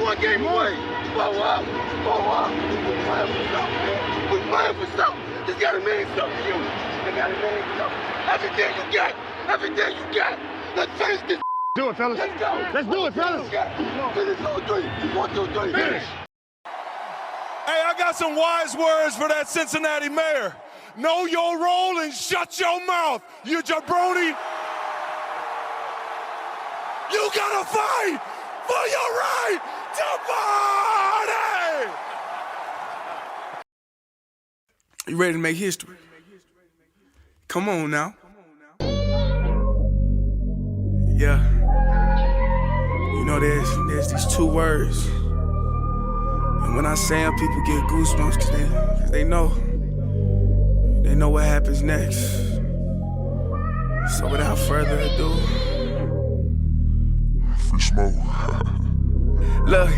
one game away. Blow up. We're playing for something, man. We're playing for something. Just gotta mean something, you. They gotta mean something. Everything you got. Everything you got. Let's finish this. Do it, fellas. Let's go. Let's do it, fellas. Finish 2-3. 1, 2, 3. Finish. Hey, I got some wise words for that Cincinnati mayor. Know your role and shut your mouth, you jabroni. You gotta fight for your right to party! You ready to make history? Come on now. Yeah. You know, there's these two words. And when I say them, people get goosebumps because they know what happens next. So without further ado, free smoke. Look,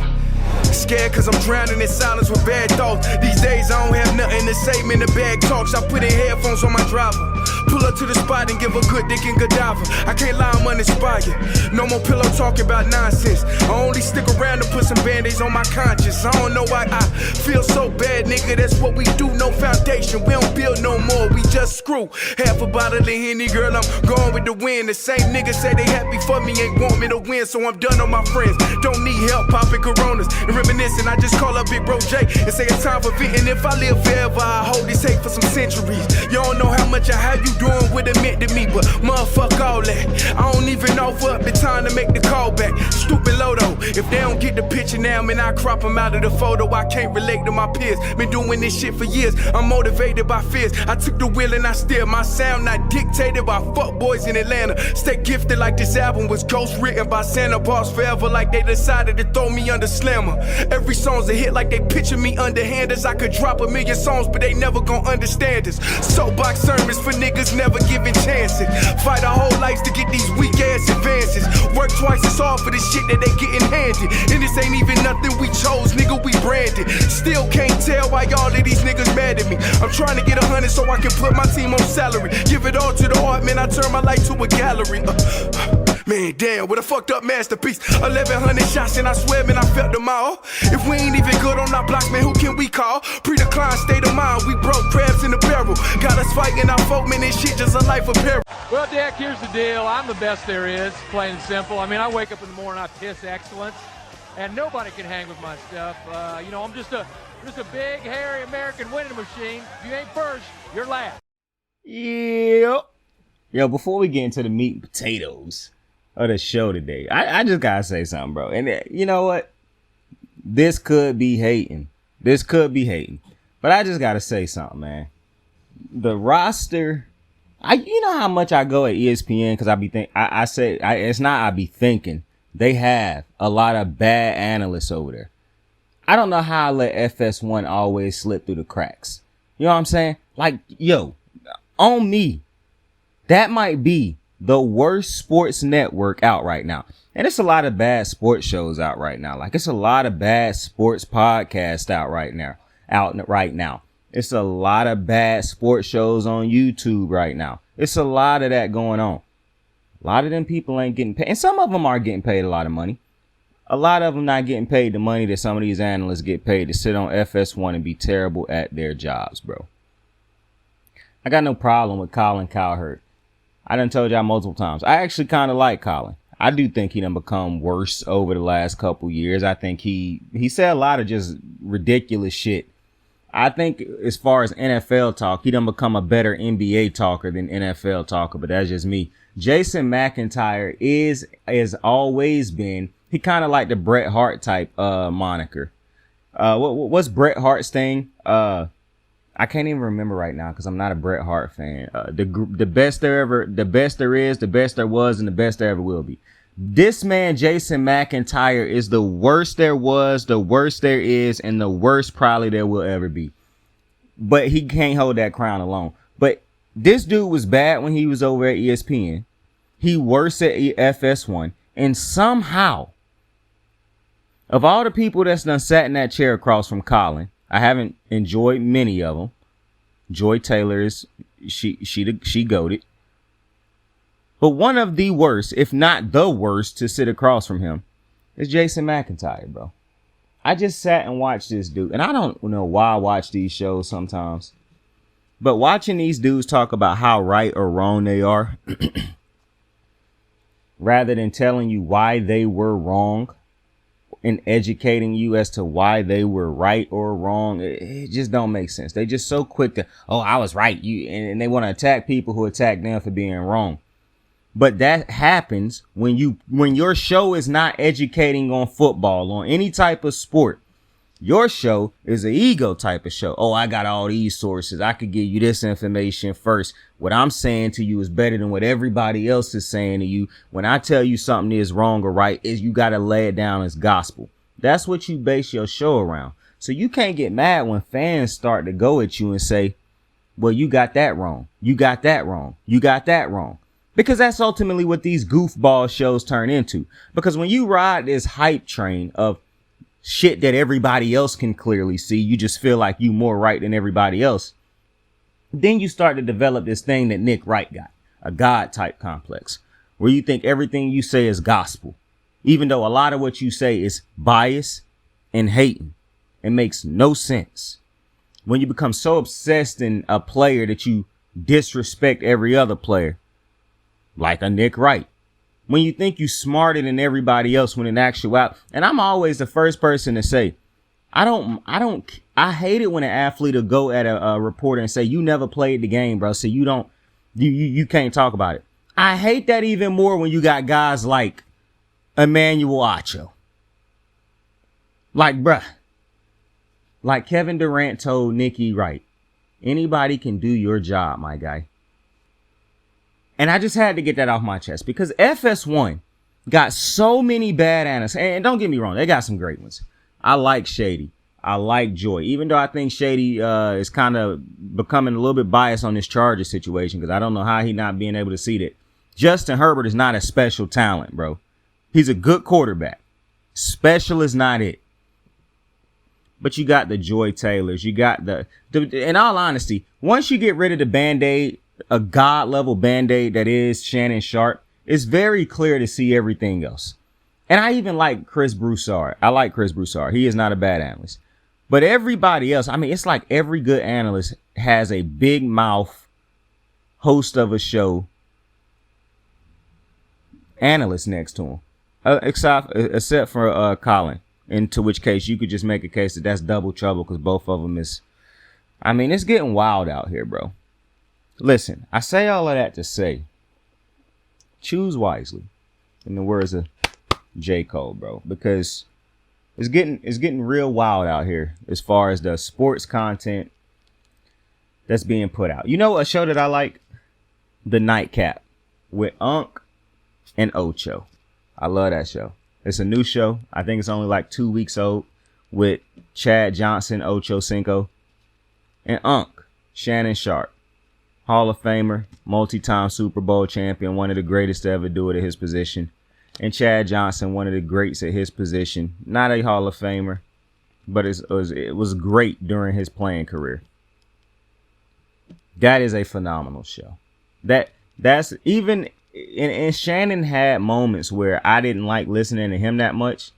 scared cause I'm drowning in silence with bad thoughts. These days I don't have nothing to say, man, the bag talks. I put in headphones on my driver. Pull up to the spot and give a good dick and Godiva. I can't lie, I'm uninspired. No more pillow talking about nonsense. I only stick around to put some band-aids on my conscience. I don't know why I feel so bad, nigga. That's what we do, no foundation. We don't build no more, we just screw. Half a bottle of Henny, girl, I'm going with the wind. The same niggas say they happy for me, ain't want me to win. So I'm done on my friends. Don't need help popping Coronas and reminiscing. I just call up Big Bro J and say it's time for venting. If I live forever, I hold this hate for some centuries. You don't know how much or how you doing what it meant to me, but motherfuck all that. I don't even offer up the time to make the call back. Stupid Lodo, if they don't get the picture now, man, I crop them out of the photo. I can't relate to my peers. Been doing this shit for years. I'm motivated by fears. I took the wheel and I steer. My sound not dictated by fuck boys in Atlanta. Stay gifted like this album was ghost written by Santa Bars forever, like they decided to throw me under Slammer. Every song's a hit like they picture me underhanders. I could drop a million songs, but they never gon' understand us. Soapbox sermons for niggas never giving chances. Fight our whole lives to get these weak ass advances. Work twice as hard for the shit that they getting handed. And this ain't even nothing we chose, nigga, we branded. Still can't tell why all of these niggas mad at me. I'm trying to get 100 so I can put my team on salary. Give it all to the art, man, I turn my life to a gallery. Man, damn, what a fucked up masterpiece. 1,100 shots and I swear, man, I felt them all. If we ain't even good on our blocks, man, who can we call? Pre-decline state of mind, we broke crabs in the barrel. Got us fighting our folk, man, this shit just a life of peril. Well, Dak, here's the deal. I'm the best there is, plain and simple. I mean, I wake up in the morning, I piss excellence, and nobody can hang with my stuff. You know, I'm just a big, hairy American winning machine. If you ain't first, you're last. Yep. Yo, before we get into the meat and potatoes of the show today, I just gotta say something, bro. And you know what? This could be hating. But I just gotta say something, man. The roster, you know how much I go at ESPN because I be I be thinking they have a lot of bad analysts over there. I don't know how I let FS1 always slip through the cracks. You know what I'm saying? Like, yo, on me, that might be the worst sports network out right now. And it's a lot of bad sports shows out right now. Like, it's a lot of bad sports podcasts out right now. It's a lot of bad sports shows on YouTube right now. It's a lot of that going on. A lot of them people ain't getting paid. And some of them are getting paid a lot of money. A lot of them not getting paid the money that some of these analysts get paid to sit on FS1 and be terrible at their jobs, bro. I got no problem with Colin Cowherd. I done told y'all multiple times. I actually kind of like Colin. I do think he done become worse over the last couple years. I think he said a lot of just ridiculous shit. I think as far as NFL talk, he done become a better NBA talker than NFL talker, but that's just me. Jason McIntyre has always been, he kind of like the Bret Hart type moniker. What's Bret Hart's thing? I can't even remember right now because I'm not a Bret Hart fan. The best there is, the best there was, and the best there ever will be. This man, Jason McIntyre, is the worst there was, the worst there is, and the worst probably there will ever be. But he can't hold that crown alone. But this dude was bad when he was over at ESPN. He worse at FS1. And somehow, of all the people that's done sat in that chair across from Colin, I haven't enjoyed many of them. Joy Taylor is, she goated. But one of the worst, if not the worst, to sit across from him is Jason McIntyre, bro. I just sat and watched this dude. And I don't know why I watch these shows sometimes. But watching these dudes talk about how right or wrong they are, rather than telling you why they were wrong and educating you as to why they were right or wrong, it just don't make sense. They just so quick to, oh, I was right. And they want to attack people who attack them for being wrong. But that happens when your show is not educating on football, on any type of sport. Your show is an ego type of show. Oh, I got all these sources. I could give you this information first. What I'm saying to you is better than what everybody else is saying to you. When I tell you something is wrong or right, is you got to lay it down as gospel. That's what you base your show around. So you can't get mad when fans start to go at you and say, well, you got that wrong. You got that wrong. You got that wrong. Because that's ultimately what these goofball shows turn into. Because when you ride this hype train of shit that everybody else can clearly see, you just feel like you more right than everybody else. Then you start to develop this thing that Nick Wright got, a God type complex, where you think everything you say is gospel, even though a lot of what you say is bias and hating. It makes no sense. When you become so obsessed in a player that you disrespect every other player, like a Nick Wright. When you think you smarter than everybody else, when in actuality, and I'm always the first person to say, I hate it when an athlete will go at a reporter and say, you never played the game, bro. So you can't talk about it. I hate that even more when you got guys like Emmanuel Acho. Like, bruh, like Kevin Durant told Nicky Wright, anybody can do your job, my guy. And I just had to get that off my chest because FS1 got so many bad analysts. And don't get me wrong, they got some great ones. I like Shady. I like Joy. Even though I think Shady is kind of becoming a little bit biased on this Chargers situation because I don't know how he not being able to see that Justin Herbert is not a special talent, bro. He's a good quarterback. Special is not it. But you got the Joy Taylors. You got the in all honesty, once you get rid of the Band-Aid, a God level Band-Aid that is Shannon Sharp, it's very clear to see everything else. And I even like Chris Broussard. I like Chris Broussard. He is not a bad analyst. But everybody else, I mean, it's like every good analyst has a big mouth host of a show analyst next to him. Except for Colin. Into which case you could just make a case that that's double trouble because both of them is, I mean, it's getting wild out here, bro. Listen, I say all of that to say, choose wisely, in the words of J. Cole, bro, because it's getting real wild out here as far as the sports content that's being put out. You know a show that I like? The Nightcap with Unc and Ocho. I love that show. It's a new show. I think it's only like 2 weeks old with Chad Johnson, Ocho Cinco, and Unc, Shannon Sharp. Hall of Famer, multi-time Super Bowl champion, one of the greatest to ever do it at his position. And Chad Johnson, one of the greats at his position. Not a Hall of Famer, but it was great during his playing career. That is a phenomenal show. That's even, and Shannon had moments where I didn't like listening to him that much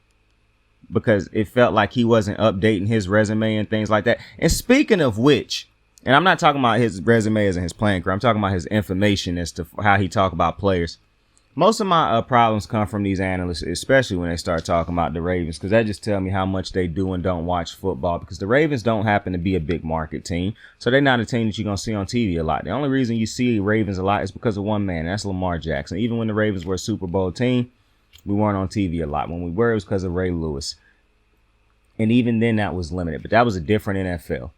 because it felt like he wasn't updating his resume and things like that. And speaking of which, and I'm not talking about his resume as in his playing career. I'm talking about his information as to how he talk about players. Most of my problems come from these analysts, especially when they start talking about the Ravens, because that just tell me how much they do and don't watch football, because the Ravens don't happen to be a big market team. So they're not a team that you're going to see on TV a lot. The only reason you see Ravens a lot is because of one man, and that's Lamar Jackson. Even when the Ravens were a Super Bowl team, we weren't on TV a lot. When we were, it was because of Ray Lewis. And even then, that was limited. But that was a different NFL.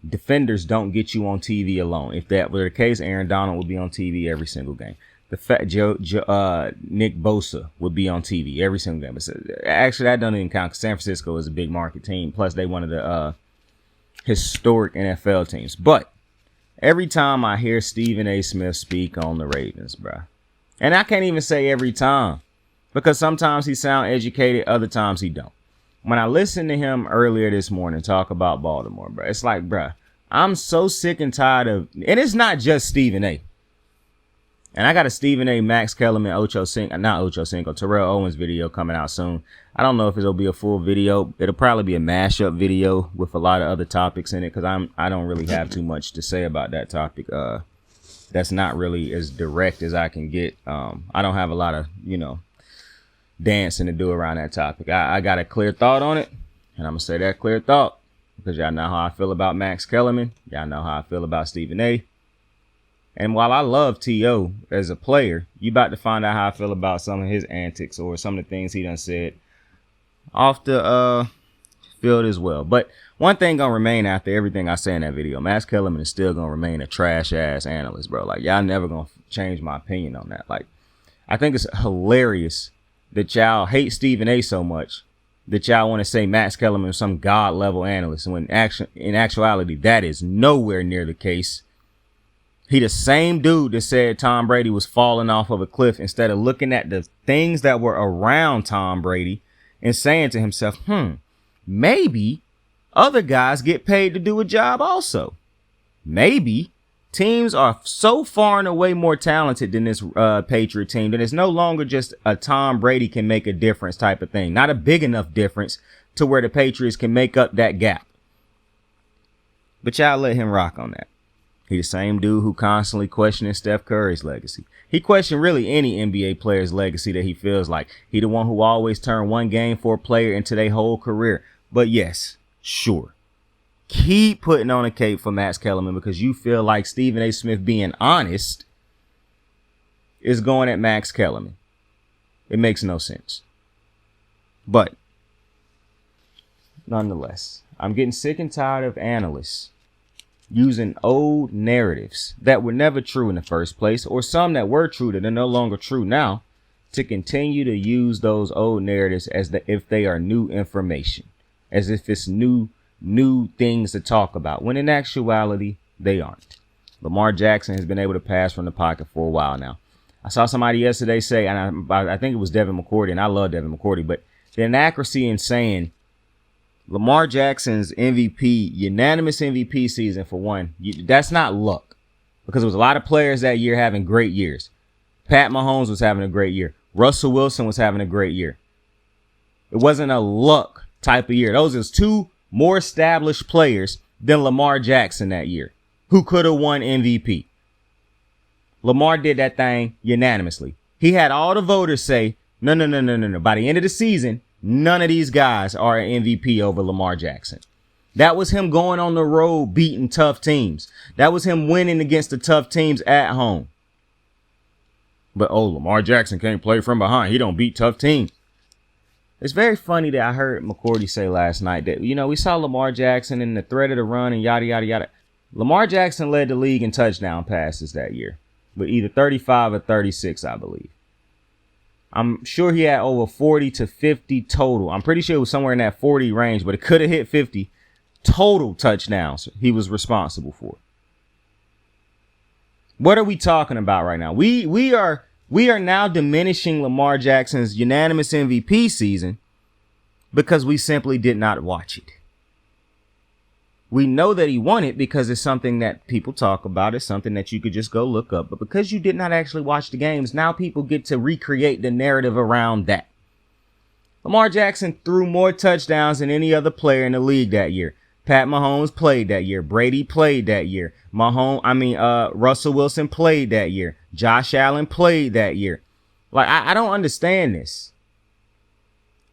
Defenders don't get you on TV alone. If that were the case, Aaron Donald would be on TV every single game. The fact Nick Bosa would be on TV every single game. Actually, that doesn't even count because San Francisco is a big market team. Plus, they one of the historic NFL teams. But every time I hear Stephen A. Smith speak on the Ravens, bruh, and I can't even say every time because sometimes he sound educated, other times he don't. When I listened to him earlier this morning talk about Baltimore, bruh, it's like, bruh, I'm so sick and tired of, and it's not just Stephen A. And I got a Stephen A, Max Kellerman, Terrell Owens video coming out soon. I don't know if it'll be a full video. It'll probably be a mashup video with a lot of other topics in it, because I don't really have too much to say about that topic. That's not really as direct as I can get. I don't have a lot of, dancing to do around that topic. I got a clear thought on it, and I'm gonna say that clear thought because y'all know how I feel about Max Kellerman. Y'all know how I feel about Stephen A. And while I love T.O. as a player, you about to find out how I feel about some of his antics or some of the things he done said off the field as well. But one thing gonna remain after everything I say in that video, Max Kellerman is still gonna remain a trash ass analyst, bro. Like, y'all never gonna change my opinion on that. Like, I think it's hilarious that y'all hate Stephen A so much that y'all want to say Max Kellerman is some god level analyst, when in actuality that is nowhere near the case. He the same dude that said Tom Brady was falling off of a cliff, instead of looking at the things that were around Tom Brady and saying to himself, maybe other guys get paid to do a job also. Maybe teams are so far and away more talented than this Patriot team that it's no longer just a Tom Brady can make a difference type of thing. Not a big enough difference to where the Patriots can make up that gap. But y'all let him rock on that. He the same dude who constantly questioning Steph Curry's legacy. He questioned really any NBA player's legacy that he feels like. He the one who always turned one game for a player into their whole career. But yes, sure. Keep putting on a cape for Max Kellerman because you feel like Stephen A. Smith being honest is going at Max Kellerman. It makes no sense. But nonetheless, I'm getting sick and tired of analysts using old narratives that were never true in the first place, or some that were true that are no longer true now, to continue to use those old narratives as if they are new information, as if it's new things to talk about, when in actuality they aren't. Lamar Jackson has been able to pass from the pocket for a while now. I saw somebody yesterday say, and I think it was Devin McCourty, and I love Devin McCourty, but the inaccuracy in saying Lamar Jackson's MVP, unanimous MVP season for one, that's not luck, because there was a lot of players that year having great years. Pat Mahomes was having a great year. Russell Wilson was having a great year. It wasn't a luck type of year. Those is two more established players than Lamar Jackson that year who could have won MVP. Lamar did that thing unanimously. He had all the voters say, no. By the end of the season, none of these guys are an MVP over Lamar Jackson. That was him going on the road, beating tough teams. That was him winning against the tough teams at home. But, Lamar Jackson can't play from behind. He don't beat tough teams. It's very funny that I heard McCourty say last night that, we saw Lamar Jackson in the threat of the run and yada, yada, yada. Lamar Jackson led the league in touchdown passes that year with either 35 or 36, I believe. I'm sure he had over 40 to 50 total. I'm pretty sure it was somewhere in that 40 range, but it could have hit 50 total touchdowns he was responsible for. What are we talking about right now? We are now diminishing Lamar Jackson's unanimous MVP season because we simply did not watch it. We know that he won it because it's something that people talk about. It's something that you could just go look up. But because you did not actually watch the games, now people get to recreate the narrative around that. Lamar Jackson threw more touchdowns than any other player in the league that year. Pat Mahomes played that year. Brady played that year. Russell Wilson played that year. Josh Allen played that year. Like, I don't understand this.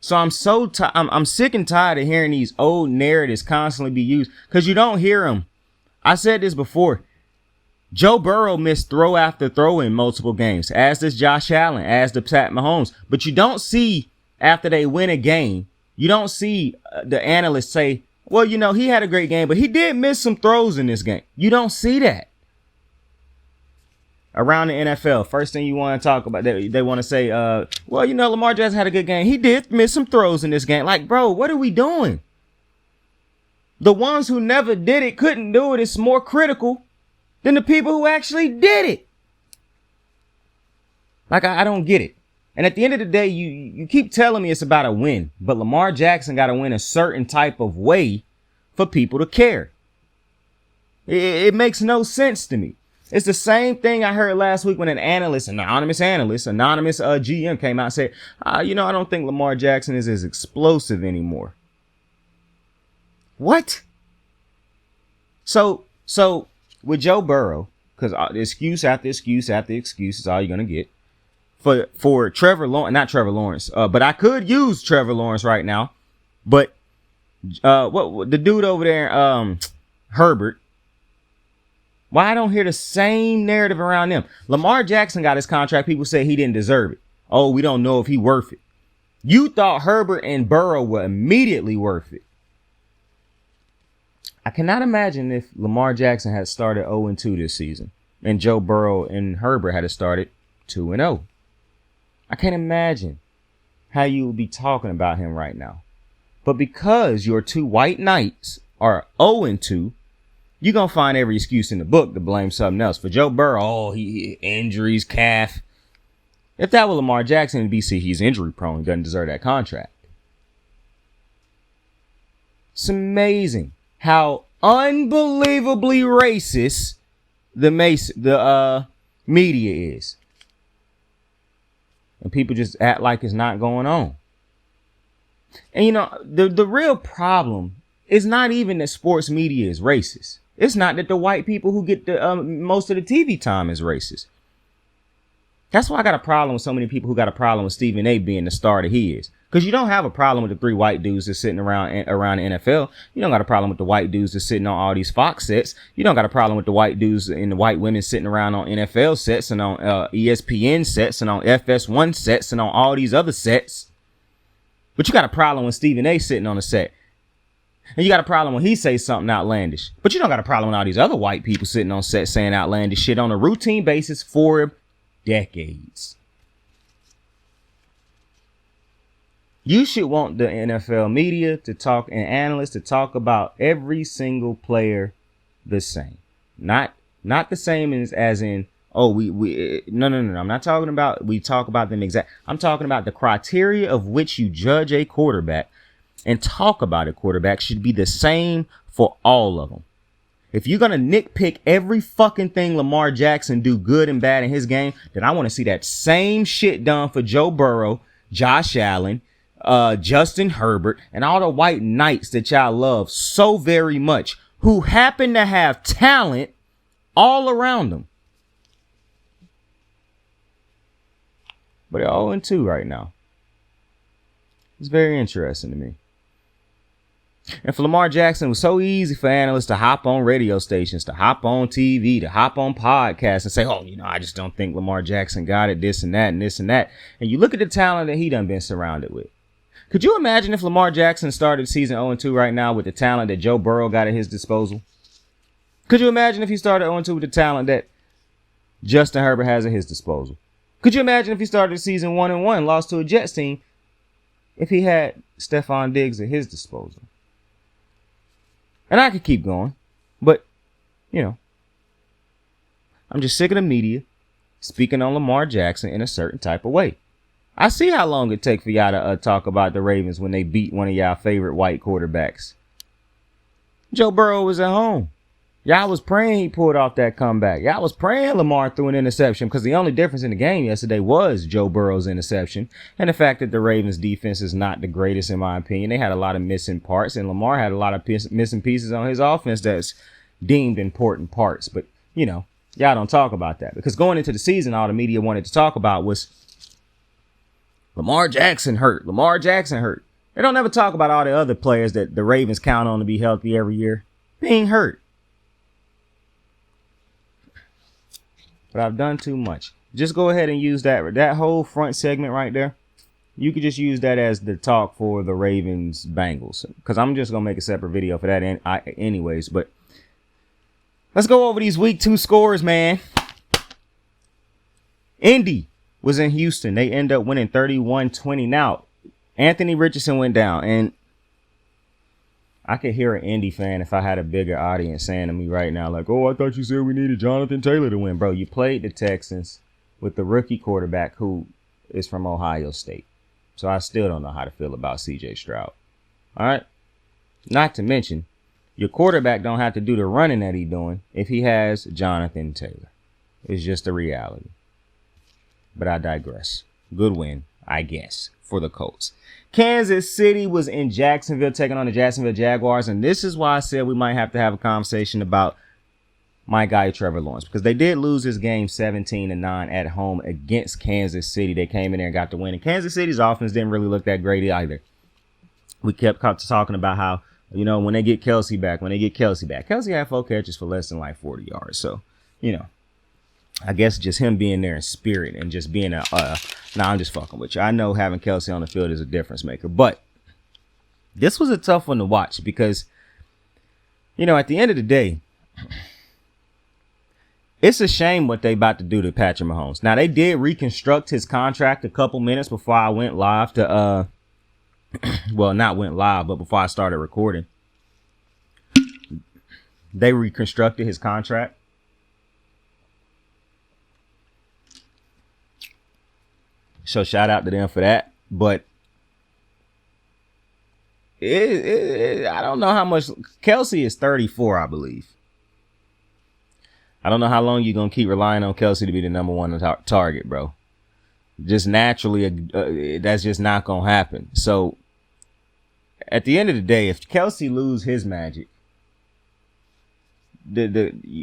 So I'm sick and tired of hearing these old narratives constantly be used because you don't hear them. I said this before. Joe Burrow missed throw after throw in multiple games, as does Josh Allen, as does Pat Mahomes. But you don't see, after they win a game, you don't see the analysts say, well, he had a great game, but he did miss some throws in this game. You don't see that. Around the NFL, first thing you want to talk about, they want to say, Lamar Jackson had a good game. He did miss some throws in this game. Like, bro, what are we doing? The ones who never did it couldn't do it. It's more critical than the people who actually did it. Like, I don't get it. And at the end of the day, you keep telling me it's about a win, but Lamar Jackson got to win a certain type of way for people to care. It makes no sense to me. It's the same thing I heard last week when an anonymous GM came out and said, I don't think Lamar Jackson is as explosive anymore. What? So with Joe Burrow, because excuse after excuse after excuse is all you're going to get. For Trevor Lawrence, not Trevor Lawrence, but I could use Trevor Lawrence right now. But what the dude over there, Herbert, why I don't hear the same narrative around them? Lamar Jackson got his contract. People say he didn't deserve it. Oh, we don't know if he worth it. You thought Herbert and Burrow were immediately worth it. I cannot imagine if Lamar Jackson had started 0-2 this season and Joe Burrow and Herbert had started 2-0. I can't imagine how you would be talking about him right now. But because your two white knights are 0-2, you're going to find every excuse in the book to blame something else. For Joe Burrow, he injuries, calf. If that were Lamar Jackson in BC, he's injury prone. He doesn't deserve that contract. It's amazing how unbelievably racist the media is. And people just act like it's not going on. And the real problem is not even that sports media is racist. It's not that the white people who get the most of the TV time is racist. That's why I got a problem with so many people who got a problem with Stephen A. being the star that he is. Because you don't have a problem with the three white dudes that's sitting around the NFL. You don't got a problem with the white dudes that's sitting on all these Fox sets. You don't got a problem with the white dudes and the white women sitting around on NFL sets and on ESPN sets and on FS1 sets and on all these other sets. But you got a problem with Stephen A. sitting on a set. And you got a problem when he says something outlandish. But you don't got a problem with all these other white people sitting on set saying outlandish shit on a routine basis for decades. You should want the NFL media to talk and analysts to talk about every single player the same. Not the same as in, no. I'm not talking about we talk about them exact. I'm talking about the criteria of which you judge a quarterback and talk about a quarterback should be the same for all of them. If you're going to nitpick every fucking thing Lamar Jackson do good and bad in his game, then I want to see that same shit done for Joe Burrow, Josh Allen, Justin Herbert, and all the white knights that y'all love so very much, who happen to have talent all around them. But they're 0-2 right now. It's very interesting to me. And for Lamar Jackson, it was so easy for analysts to hop on radio stations, to hop on TV, to hop on podcasts and say, I just don't think Lamar Jackson got it, this and that and this and that. And you look at the talent that he done been surrounded with. Could you imagine if Lamar Jackson started season 0-2 right now with the talent that Joe Burrow got at his disposal? Could you imagine if he started 0-2 with the talent that Justin Herbert has at his disposal? Could you imagine if he started season 1-1, lost to a Jets team, if he had Stephon Diggs at his disposal? And I could keep going, but, I'm just sick of the media speaking on Lamar Jackson in a certain type of way. I see how long it take for y'all to talk about the Ravens when they beat one of y'all favorite white quarterbacks. Joe Burrow was at home. Y'all was praying he pulled off that comeback. Y'all was praying Lamar threw an interception because the only difference in the game yesterday was Joe Burrow's interception and the fact that the Ravens defense is not the greatest in my opinion. They had a lot of missing parts and Lamar had a lot of missing pieces on his offense that's deemed important parts. But, y'all don't talk about that because going into the season, all the media wanted to talk about was Lamar Jackson hurt. Lamar Jackson hurt. They don't ever talk about all the other players that the Ravens count on to be healthy every year being hurt. But I've done too much. Just go ahead and use that whole front segment right there. You could just use that as the talk for the Ravens Bengals. Because I'm just going to make a separate video for that anyways. But let's go over these week 2 scores, man. Indy was in Houston. They end up winning 31-20. Now, Anthony Richardson went down. And I could hear an Indy fan if I had a bigger audience saying to me right now, like, I thought you said we needed Jonathan Taylor to win. Bro, you played the Texans with the rookie quarterback who is from Ohio State. So I still don't know how to feel about C.J. Stroud. All right? Not to mention, your quarterback don't have to do the running that he's doing if he has Jonathan Taylor. It's just a reality. But I digress. Good win, I guess, for the Colts. Kansas City was in Jacksonville taking on the Jacksonville Jaguars. And this is why I said we might have to have a conversation about my guy, Trevor Lawrence, because they did lose this game 17-9 at home against Kansas City. They came in there and got the win. And Kansas City's offense didn't really look that great either. We kept talking about how, when they get Kelsey back, Kelsey had 4 catches for less than like 40 yards. So, I guess just him being there in spirit and just being I'm just fucking with you. I know having Kelsey on the field is a difference maker, but this was a tough one to watch because, at the end of the day, it's a shame what they about to do to Patrick Mahomes. Now, they did reconstruct his contract a couple minutes before I went live to, well, not went live, but before I started recording. They reconstructed his contract. So shout out to them for that. But I don't know how much. Kelsey is 34, I believe. I don't know how long you're going to keep relying on Kelsey to be the number one target, bro. Just naturally, that's just not going to happen. So, at the end of the day, if Kelsey lose his magic,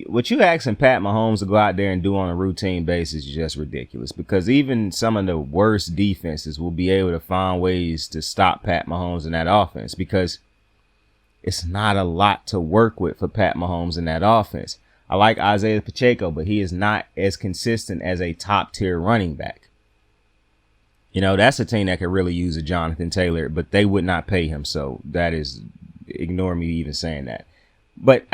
what you asking Pat Mahomes to go out there and do on a routine basis is just ridiculous. Because even some of the worst defenses will be able to find ways to stop Pat Mahomes in that offense. Because it's not a lot to work with for Pat Mahomes in that offense. I like Isaiah Pacheco, but he is not as consistent as a top-tier running back. That's a team that could really use a Jonathan Taylor, but they would not pay him. So that is, ignore me even saying that. But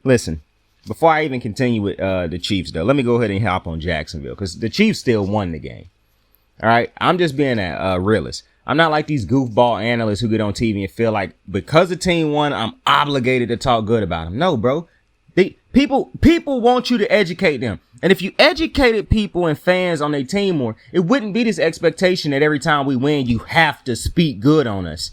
listen, before I even continue with the Chiefs, though, let me go ahead and hop on Jacksonville because the Chiefs still won the game. All right, I'm just being a realist. I'm not like these goofball analysts who get on TV and feel like because the team won, I'm obligated to talk good about them. No, bro. People want you to educate them. And if you educated people and fans on their team more, it wouldn't be this expectation that every time we win, you have to speak good on us.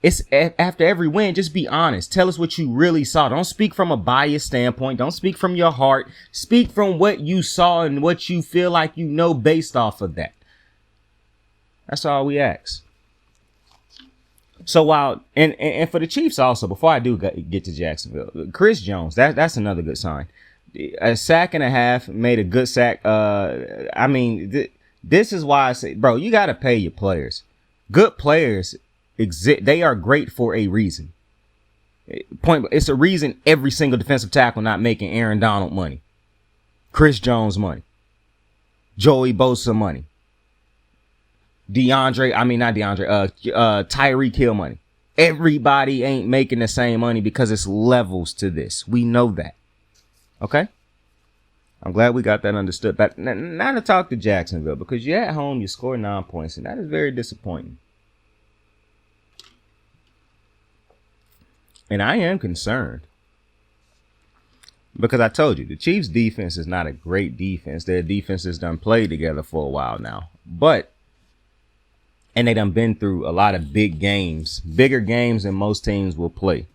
It's after every win, just be honest. Tell us what you really saw. Don't speak from a biased standpoint. Don't speak from your heart. Speak from what you saw and what you feel like based off of that. That's all we ask. So while and for the Chiefs also, before I do get to Jacksonville, Chris Jones, that's another good sign. A sack and a half, made a good sack. This is why I say, bro, you got to pay your players. Good players exist. They are great for a reason. It's a reason every single defensive tackle not making Aaron Donald money, Chris Jones money, Joey Bosa money. Tyreek Hill money. Everybody ain't making the same money because it's levels to this. We know that. Okay? I'm glad we got that understood. But now to talk to Jacksonville, because you're at home, you score 9 points, and that is very disappointing. And I am concerned. Because I told you, the Chiefs' defense is not a great defense. Their defense has done played together for a while now. And they done been through a lot of big games, bigger games than most teams will play.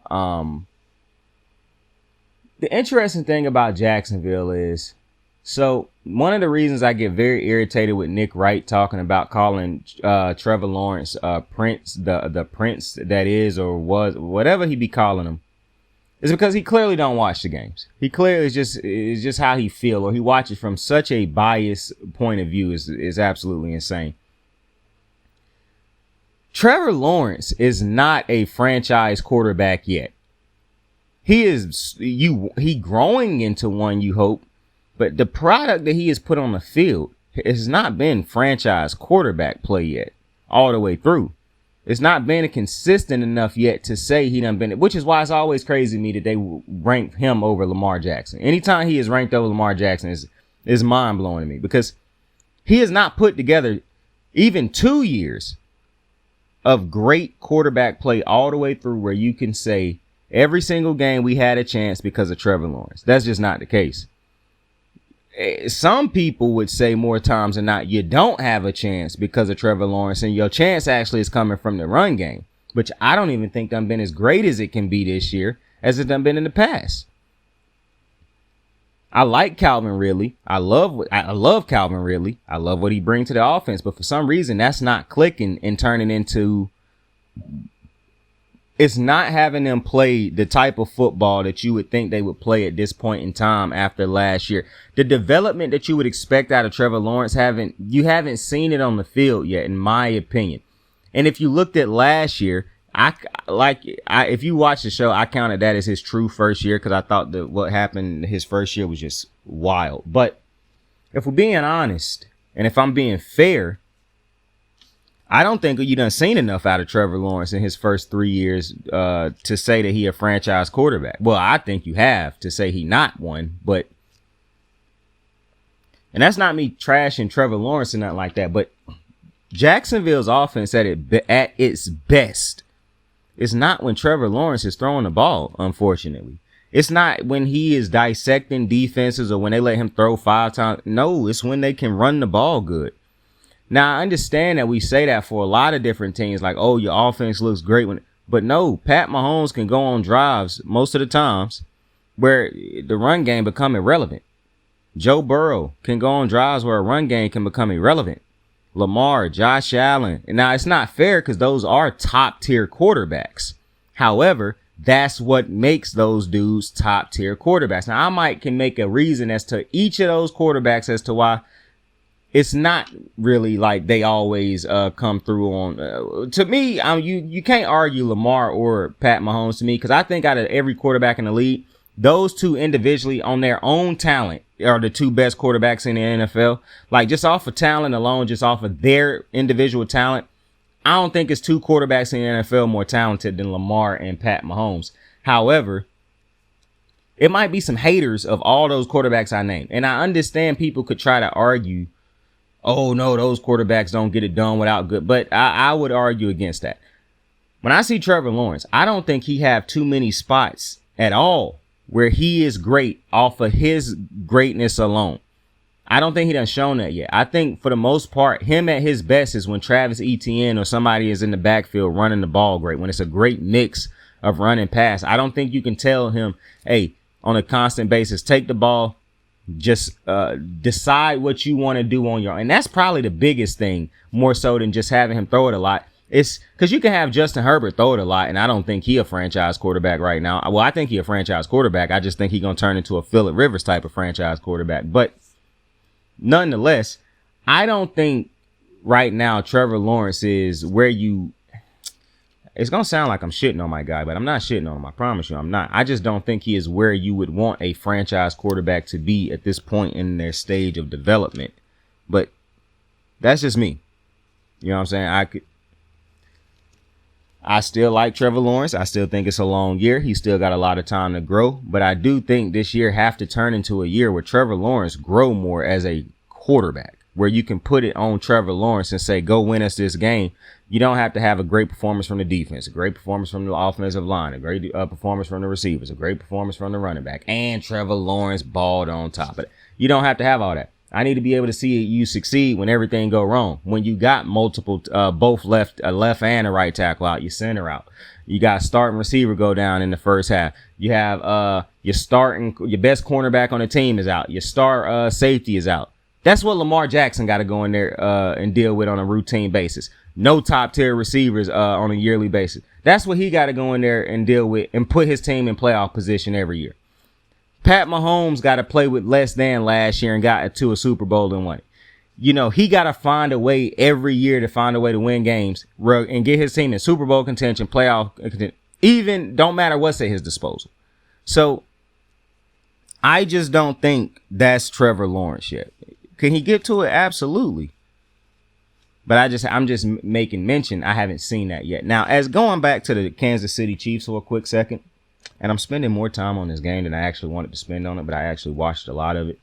The interesting thing about Jacksonville is, so one of the reasons I get very irritated with Nick Wright talking about calling Trevor Lawrence Prince, the Prince that is or was, whatever he be calling him, is because he clearly don't watch the games. He clearly is just how he feel, or he watches from such a biased point of view is absolutely insane. Trevor Lawrence is not a franchise quarterback yet. He growing into one, you hope, but the product that he has put on the field has not been franchise quarterback play yet, all the way through. It's not been consistent enough yet to say he done been, which is why it's always crazy to me that they rank him over Lamar Jackson. Anytime he is ranked over Lamar Jackson is mind blowing to me, because he has not put together even 2 years of great quarterback play all the way through where you can say every single game we had a chance because of Trevor Lawrence. That's just not the case. Some people would say more times than not, you don't have a chance because of Trevor Lawrence, and your chance actually is coming from the run game, which I don't even think done been as great as it can be this year as it done been in the past. I like Calvin Ridley. I love Calvin Ridley. I love what he brings to the offense. But for some reason, that's not clicking and turning into. It's not having them play the type of football that you would think they would play at this point in time after last year. The development that you would expect out of Trevor Lawrence you haven't seen it on the field yet, in my opinion. And if you looked at last year, if you watch the show, I counted that as his true first year because I thought that what happened his first year was just wild. But if we're being honest, and if I'm being fair, I don't think you done seen enough out of Trevor Lawrence in his first 3 years to say that he a franchise quarterback. Well, I think you have to say he not one, but and that's not me trashing Trevor Lawrence or nothing like that. But Jacksonville's offense at its best is not when Trevor Lawrence is throwing the ball. Unfortunately, it's not when he is dissecting defenses or when they let him throw 5 times. No, it's when they can run the ball good. Now, I understand that we say that for a lot of different teams, like, oh, your offense looks great. But no, Pat Mahomes can go on drives most of the times where the run game become irrelevant. Joe Burrow can go on drives where a run game can become irrelevant. Lamar, Josh Allen. Now, it's not fair because those are top-tier quarterbacks. However, that's what makes those dudes top-tier quarterbacks. Now, can make a reason as to each of those quarterbacks as to why it's not really like they always come through on. To me, you can't argue Lamar or Pat Mahomes to me because I think out of every quarterback in the league, those two individually on their own talent are the two best quarterbacks in the NFL. Like just off of talent alone, just off of their individual talent, I don't think it's two quarterbacks in the NFL more talented than Lamar and Pat Mahomes. However, it might be some haters of all those quarterbacks I named. And I understand people could try to argue, oh, no, those quarterbacks don't get it done without good. But I would argue against that. When I see Trevor Lawrence, I don't think he have too many spots at all where he is great off of his greatness alone. I don't think he done shown that yet. I think for the most part, him at his best is when Travis Etienne or somebody is in the backfield running the ball great, when it's a great mix of run and pass. I don't think you can tell him, hey, on a constant basis, take the ball, just decide what you want to do on your own. And that's probably the biggest thing, more so than just having him throw it a lot. It's because you can have Justin Herbert throw it a lot, and I don't think he a franchise quarterback right now. Well, I think he a franchise quarterback. I just think he going to turn into a Phillip Rivers type of franchise quarterback. But nonetheless, I don't think right now Trevor Lawrence is where you... It's going to sound like I'm shitting on my guy, but I'm not shitting on him. I promise you I'm not. I just don't think he is where you would want a franchise quarterback to be at this point in their stage of development. But that's just me. You know what I'm saying? I still like Trevor Lawrence. I still think it's a long year. He's still got a lot of time to grow. But I do think this year have to turn into a year where Trevor Lawrence grow more as a quarterback, where you can put it on Trevor Lawrence and say, go win us this game. You don't have to have a great performance from the defense, a great performance from the offensive line, a great performance from the receivers, a great performance from the running back, and Trevor Lawrence balled on top of it. You don't have to have all that. I need to be able to see you succeed when everything go wrong. When you got multiple, both left and a right tackle out, your center out. You got starting receiver go down in the first half. You have your best cornerback on the team is out. Your star safety is out. That's what Lamar Jackson got to go in there and deal with on a routine basis. No top tier receivers on a yearly basis. That's what he got to go in there and deal with and put his team in playoff position every year. Pat Mahomes got to play with less than last year and got to a Super Bowl and won it. You know, he got to find a way every year to find a way to win games and get his team in Super Bowl contention, playoff contention. Even don't matter what's at his disposal. So I just don't think that's Trevor Lawrence yet. Can he get to it? Absolutely. But I'm just making mention. I haven't seen that yet. Now, as going back to the Kansas City Chiefs for a quick second, and I'm spending more time on this game than I actually wanted to spend on it, but I actually watched a lot of it.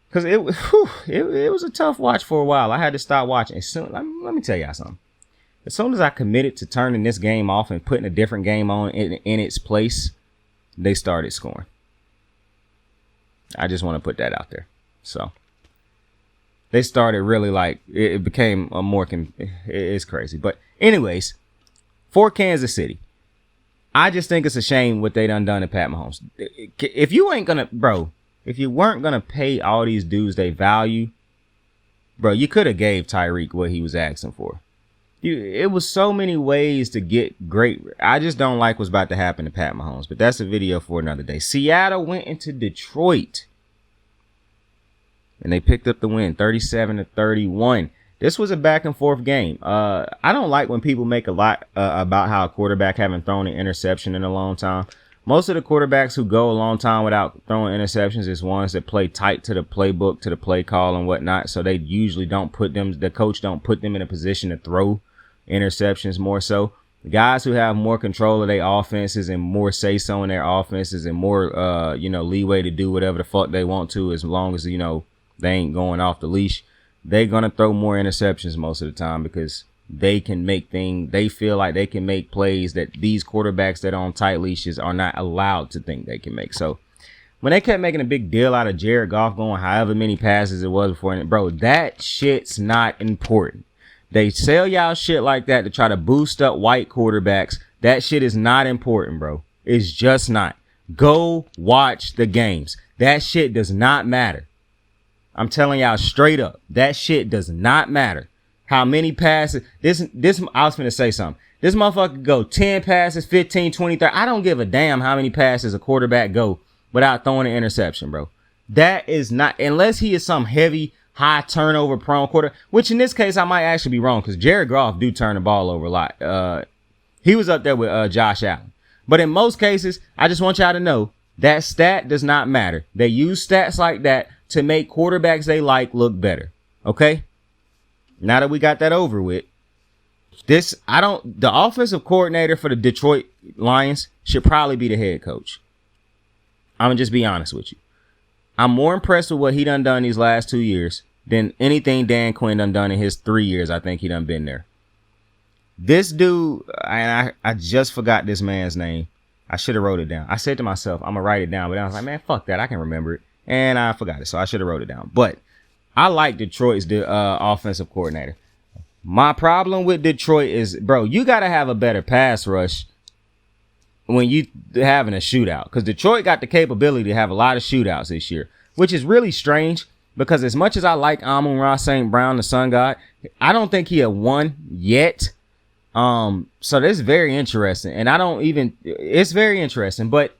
Because it was a tough watch for a while. I had to stop watching. Let me tell y'all something. As soon as I committed to turning this game off and putting a different game on in its place, they started scoring. I just want to put that out there. So they started really like it became a more it's crazy. But anyways, for Kansas City, I just think it's a shame what they done to Pat Mahomes. If you ain't gonna, bro, if you weren't going to pay all these dudes they value, bro, you could have gave Tyreek what he was asking for. It was so many ways to get great. I just don't like what's about to happen to Pat Mahomes, but that's a video for another day. Seattle went into Detroit and they picked up the win, 37-31. This was a back and forth game. I don't like when people make a lot about how a quarterback haven't thrown an interception in a long time. Most of the quarterbacks who go a long time without throwing interceptions is ones that play tight to the playbook, to the play call and whatnot. So they usually don't put them, the coach don't put them in a position to throw interceptions more so. The guys who have more control of their offenses and more say so in their offenses and more, leeway to do whatever the fuck they want to, as long as, they ain't going off the leash, they're going to throw more interceptions most of the time because they can make they feel like they can make plays that these quarterbacks that are on tight leashes are not allowed to think they can make. So when they kept making a big deal out of Jared Goff going however many passes it was before, and bro, that shit's not important. They sell y'all shit like that to try to boost up white quarterbacks. That shit is not important, bro. It's just not. Go watch the games. That shit does not matter. I'm telling y'all straight up, that shit does not matter. How many passes? This I was finna say something. This motherfucker could go 10 passes, 15, 20, 30. I don't give a damn how many passes a quarterback go without throwing an interception, bro. That is not, unless he is some heavy, high turnover prone quarter, which in this case I might actually be wrong because Jared Goff do turn the ball over a lot. He was up there with Josh Allen. But in most cases, I just want y'all to know that stat does not matter. They use stats like that to make quarterbacks they like look better. Okay? Now that we got that over with, the offensive coordinator for the Detroit Lions should probably be the head coach. I'm going to just be honest with you. I'm more impressed with what he done these last 2 years than anything Dan Quinn done in his 3 years. I think he done been there. This dude, and I just forgot this man's name. I should have wrote it down. I said to myself, I'm going to write it down. But I was like, man, fuck that. I can remember it. And I forgot it. So I should have wrote it down. But I like Detroit's offensive coordinator. My problem with Detroit is, bro, you got to have a better pass rush when you having a shootout. Because Detroit got the capability to have a lot of shootouts this year, which is really strange because as much as I like Amon-Ra St. Brown, the Sun God, I don't think he had won yet. So that's very interesting. And it's very interesting. But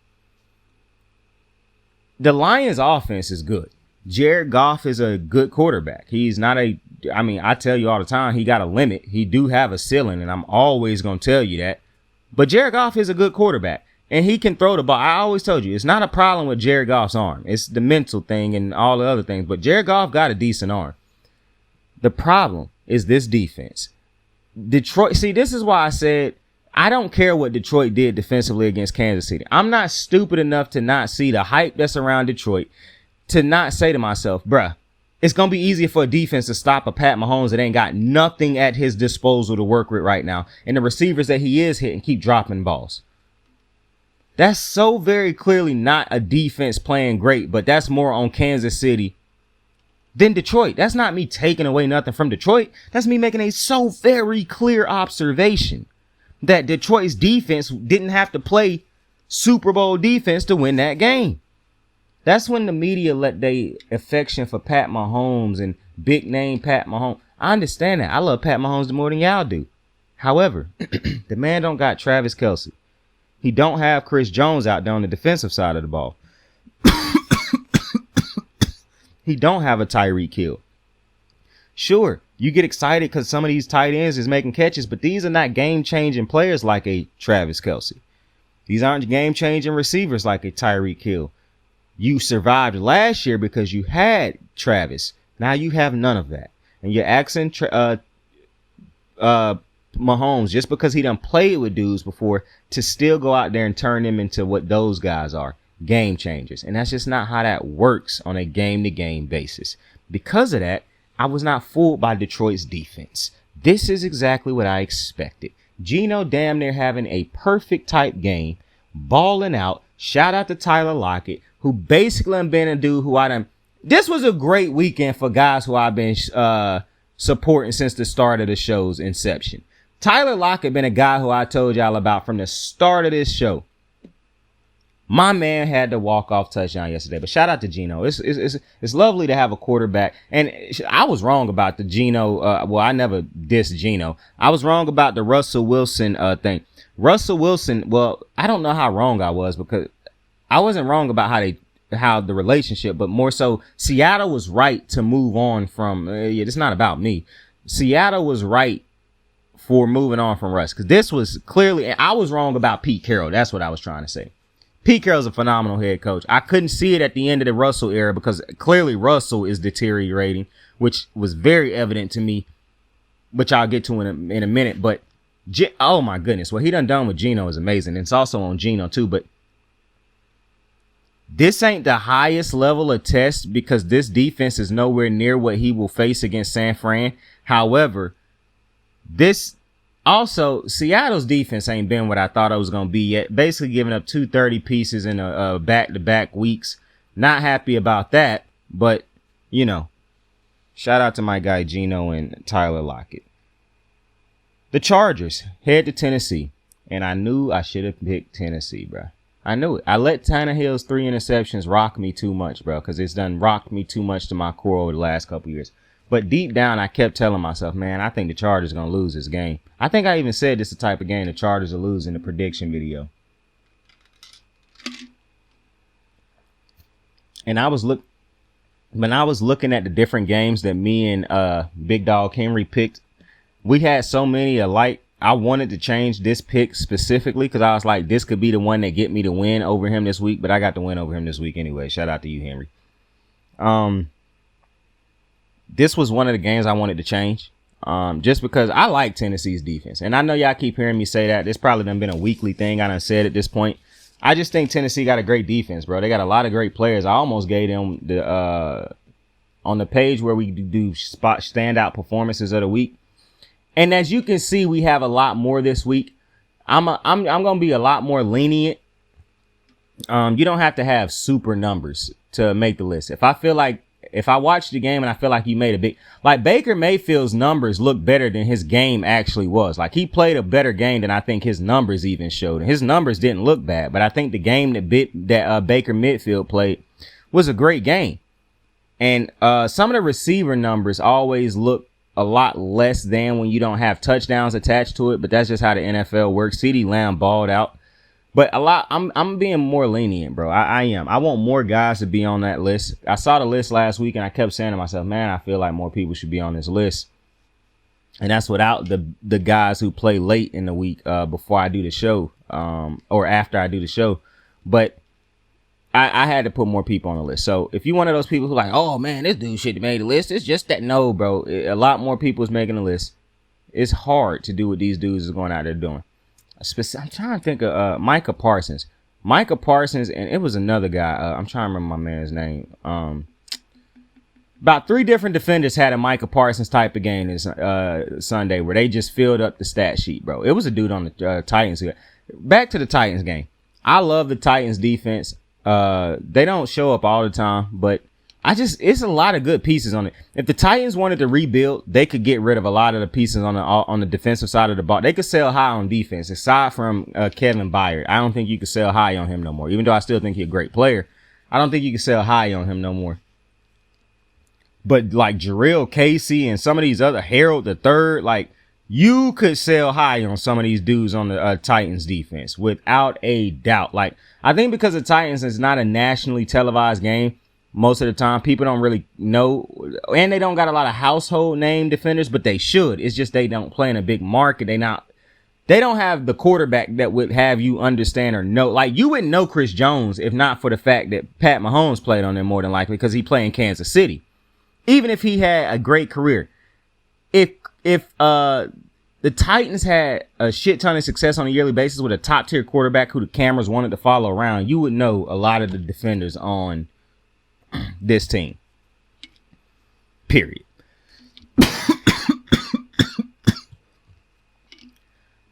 the Lions offense is good. Jared Goff is a good quarterback. He's not I tell you all the time, he got a limit. He do have a ceiling, and I'm always going to tell you that. But Jared Goff is a good quarterback, and he can throw the ball. I always told you, it's not a problem with Jared Goff's arm. It's the mental thing and all the other things. But Jared Goff got a decent arm. The problem is this defense. Detroit, see, this is why I said I don't care what Detroit did defensively against Kansas City. I'm not stupid enough to not see the hype that's around Detroit, to not say to myself, bruh, it's going to be easier for a defense to stop a Pat Mahomes that ain't got nothing at his disposal to work with right now. And the receivers that he is hitting keep dropping balls. That's so very clearly not a defense playing great, but that's more on Kansas City than Detroit. That's not me taking away nothing from Detroit. That's me making a so very clear observation that Detroit's defense didn't have to play Super Bowl defense to win that game. That's when the media let their affection for Pat Mahomes and big name Pat Mahomes. I understand that. I love Pat Mahomes more than y'all do. However, the man don't got Travis Kelce. He don't have Chris Jones out there on the defensive side of the ball. He don't have a Tyreek Hill. Sure, you get excited because some of these tight ends is making catches, but these are not game-changing players like a Travis Kelce. These aren't game-changing receivers like a Tyreek Hill. You survived last year because you had Travis. Now you have none of that. And you're asking Mahomes, just because he done played with dudes before, to still go out there and turn them into what those guys are, game changers. And that's just not how that works on a game-to-game basis. Because of that, I was not fooled by Detroit's defense. This is exactly what I expected. Geno damn near having a perfect type game, balling out. Shout out to Tyler Lockett, who basically been a dude who this was a great weekend for guys who I've been supporting since the start of the show's inception. Tyler Lockett been a guy who I told y'all about from the start of this show. My man had the walk-off touchdown yesterday, but shout out to Geno. It's lovely to have a quarterback. And I was wrong about the Geno. I never dissed Geno. I was wrong about the Russell Wilson thing. Russell Wilson. Well, I don't know how wrong I was, because I wasn't wrong about how the relationship, but more so Seattle was right to move on from. It's not about me. Seattle was right for moving on from Russ, because this was clearly. I was wrong about Pete Carroll. That's what I was trying to say. Pete Carroll's a phenomenal head coach. I couldn't see it at the end of the Russell era, because clearly Russell is deteriorating, which was very evident to me, which I'll get to in a minute. But oh my goodness, what he done with Geno is amazing. It's also on Geno too, but this ain't the highest level of test, because this defense is nowhere near what he will face against San Fran. However, also, Seattle's defense ain't been what I thought it was going to be yet. Basically giving up 230 pieces in a back-to-back weeks. Not happy about that, but, shout out to my guy Geno and Tyler Lockett. The Chargers head to Tennessee, and I knew I should have picked Tennessee, bro. I knew it. I let Tannehill's 3 interceptions rock me too much, bro, because it's done rocked me too much to my core over the last couple years. But deep down, I kept telling myself, man, I think the Chargers are going to lose this game. I think I even said this is the type of game the Chargers will lose in the prediction video. And when I was looking at the different games that me and Big Dog Henry picked, we had so many alike. I wanted to change this pick specifically, because I was like, this could be the one that get me to win over him this week. But I got the win over him this week anyway. Shout out to you, Henry. This was one of the games I wanted to change, just because I like Tennessee's defense. And I know y'all keep hearing me say that. This probably done been a weekly thing I done said at this point. I just think Tennessee got a great defense, bro. They got a lot of great players. I almost gave them on the page where we do spot standout performances of the week. And as you can see, we have a lot more this week. I'm going to be a lot more lenient. You don't have to have super numbers to make the list. If I watch the game and I feel like you made a big, like Baker Mayfield's numbers look better than his game actually was. Like he played a better game than I think his numbers even showed. His numbers didn't look bad, but I think the game that Baker Mayfield played was a great game. And some of the receiver numbers always look a lot less than when you don't have touchdowns attached to it, but that's just how the NFL works. CeeDee Lamb balled out. But I'm being more lenient, bro. I am. I want more guys to be on that list. I saw the list last week and I kept saying to myself, man, I feel like more people should be on this list. And that's without the guys who play late in the week before I do the show or after I do the show. But I had to put more people on the list. So if you're one of those people who like, oh, man, this dude should have made the list. It's just that, no, bro. A lot more people is making the list. It's hard to do what these dudes are going out there doing. I'm trying to think of Micah Parsons. Micah Parsons, and it was another guy. I'm trying to remember my man's name. About 3 different defenders had a Micah Parsons type of game this Sunday where they just filled up the stat sheet, bro. It was a dude on the Titans. Back to the Titans game. I love the Titans defense. They don't show up all the time, but it's a lot of good pieces on it. If the Titans wanted to rebuild, they could get rid of a lot of the pieces on the defensive side of the ball. They could sell high on defense. Aside from Kevin Byard, I don't think you could sell high on him no more. Even though I still think he's a great player, I don't think you can sell high on him no more. But like Jarrell Casey and some of these other Harold the Third, like you could sell high on some of these dudes on the Titans defense without a doubt. Like I think because the Titans is not a nationally televised game. Most of the time, people don't really know, and they don't got a lot of household name defenders, but they should. It's just they don't play in a big market. They don't have the quarterback that would have you understand or know. Like you wouldn't know Chris Jones if not for the fact that Pat Mahomes played on them more than likely because he played in Kansas City. Even if he had a great career, if the Titans had a shit ton of success on a yearly basis with a top tier quarterback who the cameras wanted to follow around, you would know a lot of the defenders on this team. Period.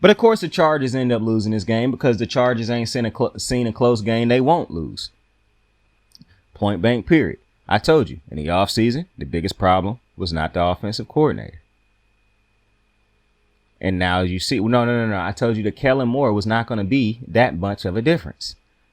But of course the Chargers end up losing this game because the Chargers ain't seen a close game they won't lose. Point blank period. I told you in the offseason, the biggest problem was not the offensive coordinator. And now you see, no. I told you that Kellen Moore was not going to be that much of a difference.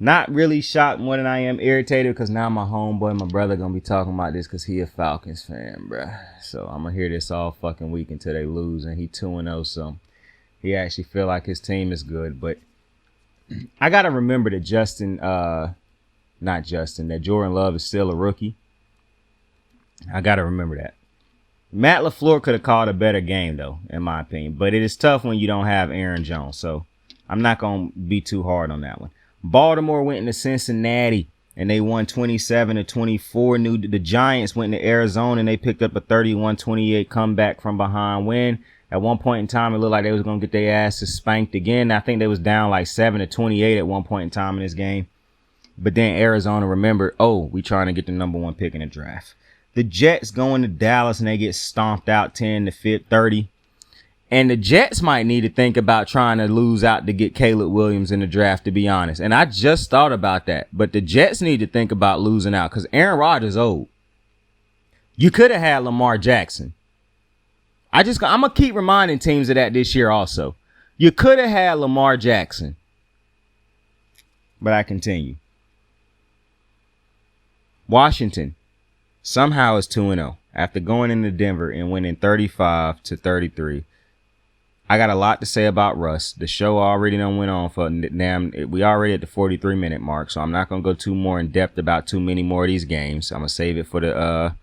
Not really shocked more than I am irritated because now my homeboy, my brother, gonna be talking about this because he a Falcons fan, bruh. So I'm gonna hear this all fucking week until they lose, and he 2-0, so he actually feel like his team is good. But I gotta remember that that Jordan Love is still a rookie. I gotta remember that. Matt LaFleur could have called a better game though, in my opinion. But it is tough when you don't have Aaron Jones, so I'm not gonna be too hard on that one. Baltimore went into Cincinnati and they won 27-24. The Giants went into Arizona and they picked up a 31-28 comeback from behind win. At one point in time, it looked like they was going to get their asses spanked again. I think they was down like 7-28 at one point in time in this game. But then Arizona remembered, we trying to get the number 1 pick in the draft. The Jets go into Dallas and they get stomped out 10-30. And the Jets might need to think about trying to lose out to get Caleb Williams in the draft, to be honest. And I just thought about that. But the Jets need to think about losing out because Aaron Rodgers old. You could have had Lamar Jackson. I'm going to keep reminding teams of that this year also. You could have had Lamar Jackson. But I continue. Washington somehow is 2-0 after going into Denver and winning 35-33. I got a lot to say about Russ. The show already done went on for we already at the 43-minute mark, so I'm not going to go too more in depth about too many more of these games. I'm going to save it for the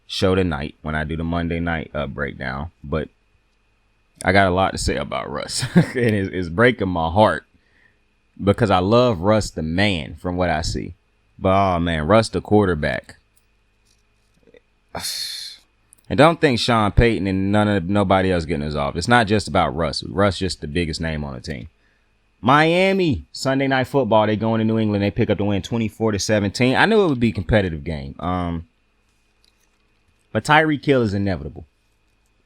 show tonight when I do the Monday night breakdown. But I got a lot to say about Russ. And it's breaking my heart because I love Russ the man from what I see. But, Russ the quarterback. And don't think Sean Payton and nobody else getting us off. It's not just about Russ. Russ just the biggest name on the team. Miami, Sunday Night Football. They go into New England. They pick up the win 24-17. I knew it would be a competitive game. But Tyreek Hill is inevitable.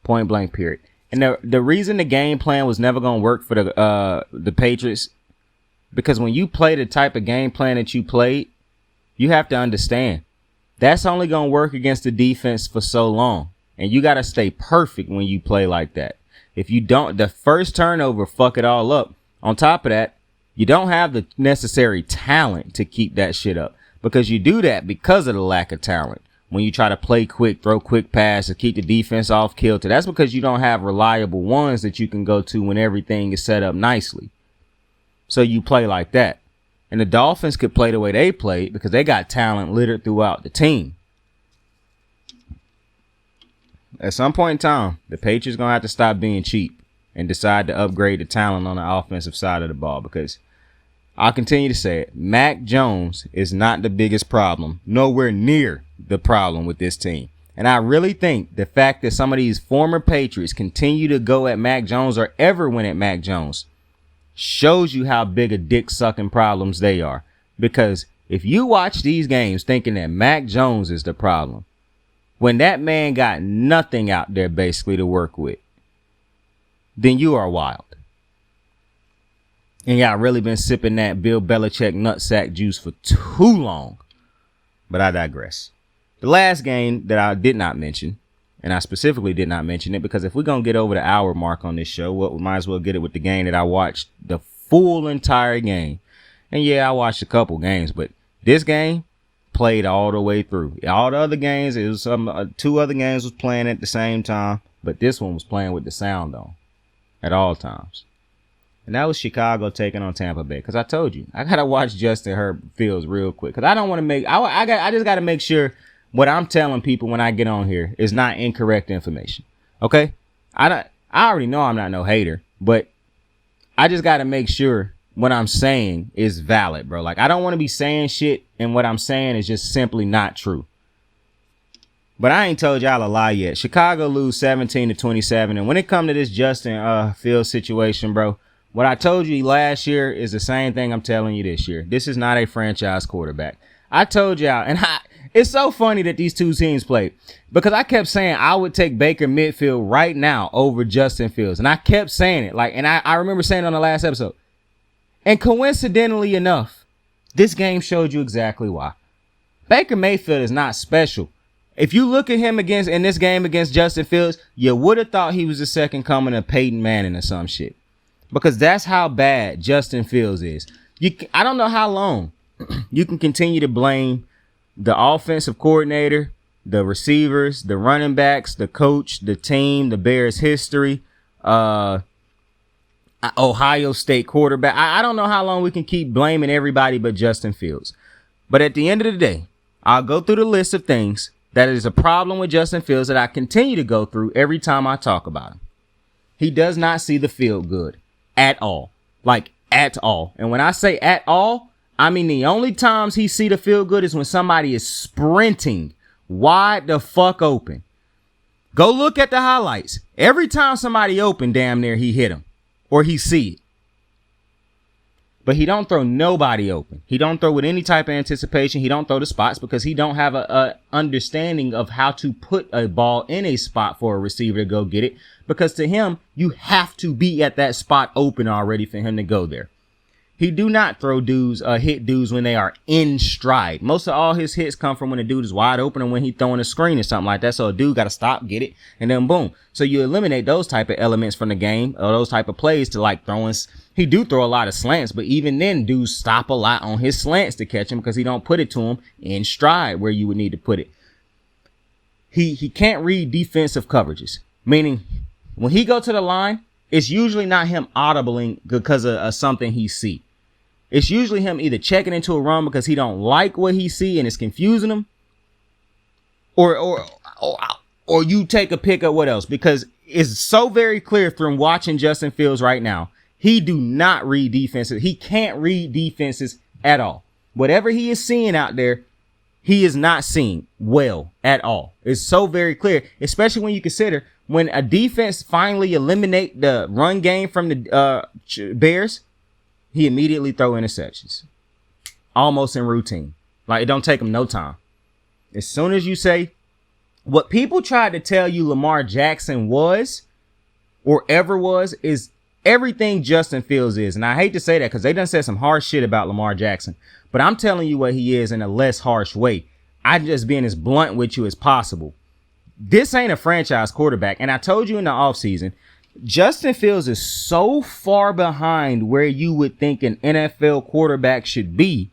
Point blank, period. And the reason the game plan was never going to work for the Patriots, because when you play the type of game plan that you played, you have to understand that's only going to work against the defense for so long. And you got to stay perfect when you play like that. If you don't, the first turnover fuck it all up. On top of that, you don't have the necessary talent to keep that shit up, because you do that because of the lack of talent. When you try to play quick, throw quick passes, keep the defense off kilter, that's because you don't have reliable ones that you can go to when everything is set up nicely. So you play like that. And the Dolphins could play the way they played because they got talent littered throughout the team. At some point in time, the Patriots going to have to stop being cheap and decide to upgrade the talent on the offensive side of the ball, because I'll continue to say it. Mac Jones is not the biggest problem, nowhere near the problem with this team. And I really think the fact that some of these former Patriots continue to go at Mac Jones or ever went at Mac Jones shows you how big a dick sucking problems they are. Because if you watch these games thinking that Mac Jones is the problem, when that man got nothing out there basically to work with, then you are wild. And y'all really been sipping that Bill Belichick nutsack juice for too long. But I digress. The last game that I did not mention, and I specifically did not mention it because if we're going to get over the hour mark on this show, we might as well get it with the game that I watched the full entire game. And yeah, I watched a couple games, but this game played all the way through. All the other games, it was two other games was playing at the same time, but this one was playing with the sound on at all times. And that was Chicago taking on Tampa Bay. Because I told you, I got to watch Justin Fields real quick. Because I don't want to make, I just got to make sure what I'm telling people when I get on here is not incorrect information. Okay? I already know I'm not no hater. But I just got to make sure what I'm saying is valid, bro. Like, I don't want to be saying shit and what I'm saying is just simply not true. But I ain't told y'all a lie yet. Chicago lose 17-27. And when it come to this Justin Fields situation, bro, what I told you last year is the same thing I'm telling you this year. This is not a franchise quarterback. I told y'all, and it's so funny that these two teams played because I kept saying I would take Baker Mayfield right now over Justin Fields. And I kept saying it, like, and I remember saying it on the last episode. And coincidentally enough, this game showed you exactly why. Baker Mayfield is not special. If you look at him in this game against Justin Fields, you would have thought he was the second coming of Peyton Manning or some shit. Because that's how bad Justin Fields is. I don't know how long you can continue to blame the offensive coordinator, the receivers, the running backs, the coach, the team, the Bears history, Ohio State quarterback. I don't know how long we can keep blaming everybody but Justin Fields. But at the end of the day, I'll go through the list of things that is a problem with Justin Fields that I continue to go through every time I talk about him. He does not see the field good at all. Like, at all. And when I say at all, I mean the only times he see the field good is when somebody is sprinting wide the fuck open. Go look at the highlights. Every time somebody open, damn near he hit him. Or he see it. But he don't throw nobody open. He don't throw with any type of anticipation. He don't throw the spots because he don't have a understanding of how to put a ball in a spot for a receiver to go get it. Because to him, you have to be at that spot open already for him to go there. He do not throw dudes, hit dudes when they are in stride. Most of all his hits come from when a dude is wide open and when he throwing a screen or something like that. So a dude got to stop, get it, and then boom. So you eliminate those type of elements from the game or those type of plays to like throwing. He do throw a lot of slants, but even then dudes stop a lot on his slants to catch him because he don't put it to him in stride where you would need to put it. He can't read defensive coverages, meaning when he go to the line, it's usually not him audibling because of something he see. It's usually him either checking into a run because he don't like what he see and it's confusing him, or you take a pick at what else, because it's so very clear from watching Justin Fields right now. He do not read defenses. He can't read defenses at all. Whatever he is seeing out there, he is not seeing well at all. It's so very clear, especially when you consider when a defense finally eliminate the run game from the Bears, he immediately throw interceptions. Almost in routine. Like, it don't take him no time. As soon as you say, what people tried to tell you Lamar Jackson was, or ever was, is everything Justin Fields is. And I hate to say that because they done said some harsh shit about Lamar Jackson. But I'm telling you what he is in a less harsh way. I'm just being as blunt with you as possible. This ain't a franchise quarterback. And I told you in the offseason, Justin Fields is so far behind where you would think an NFL quarterback should be.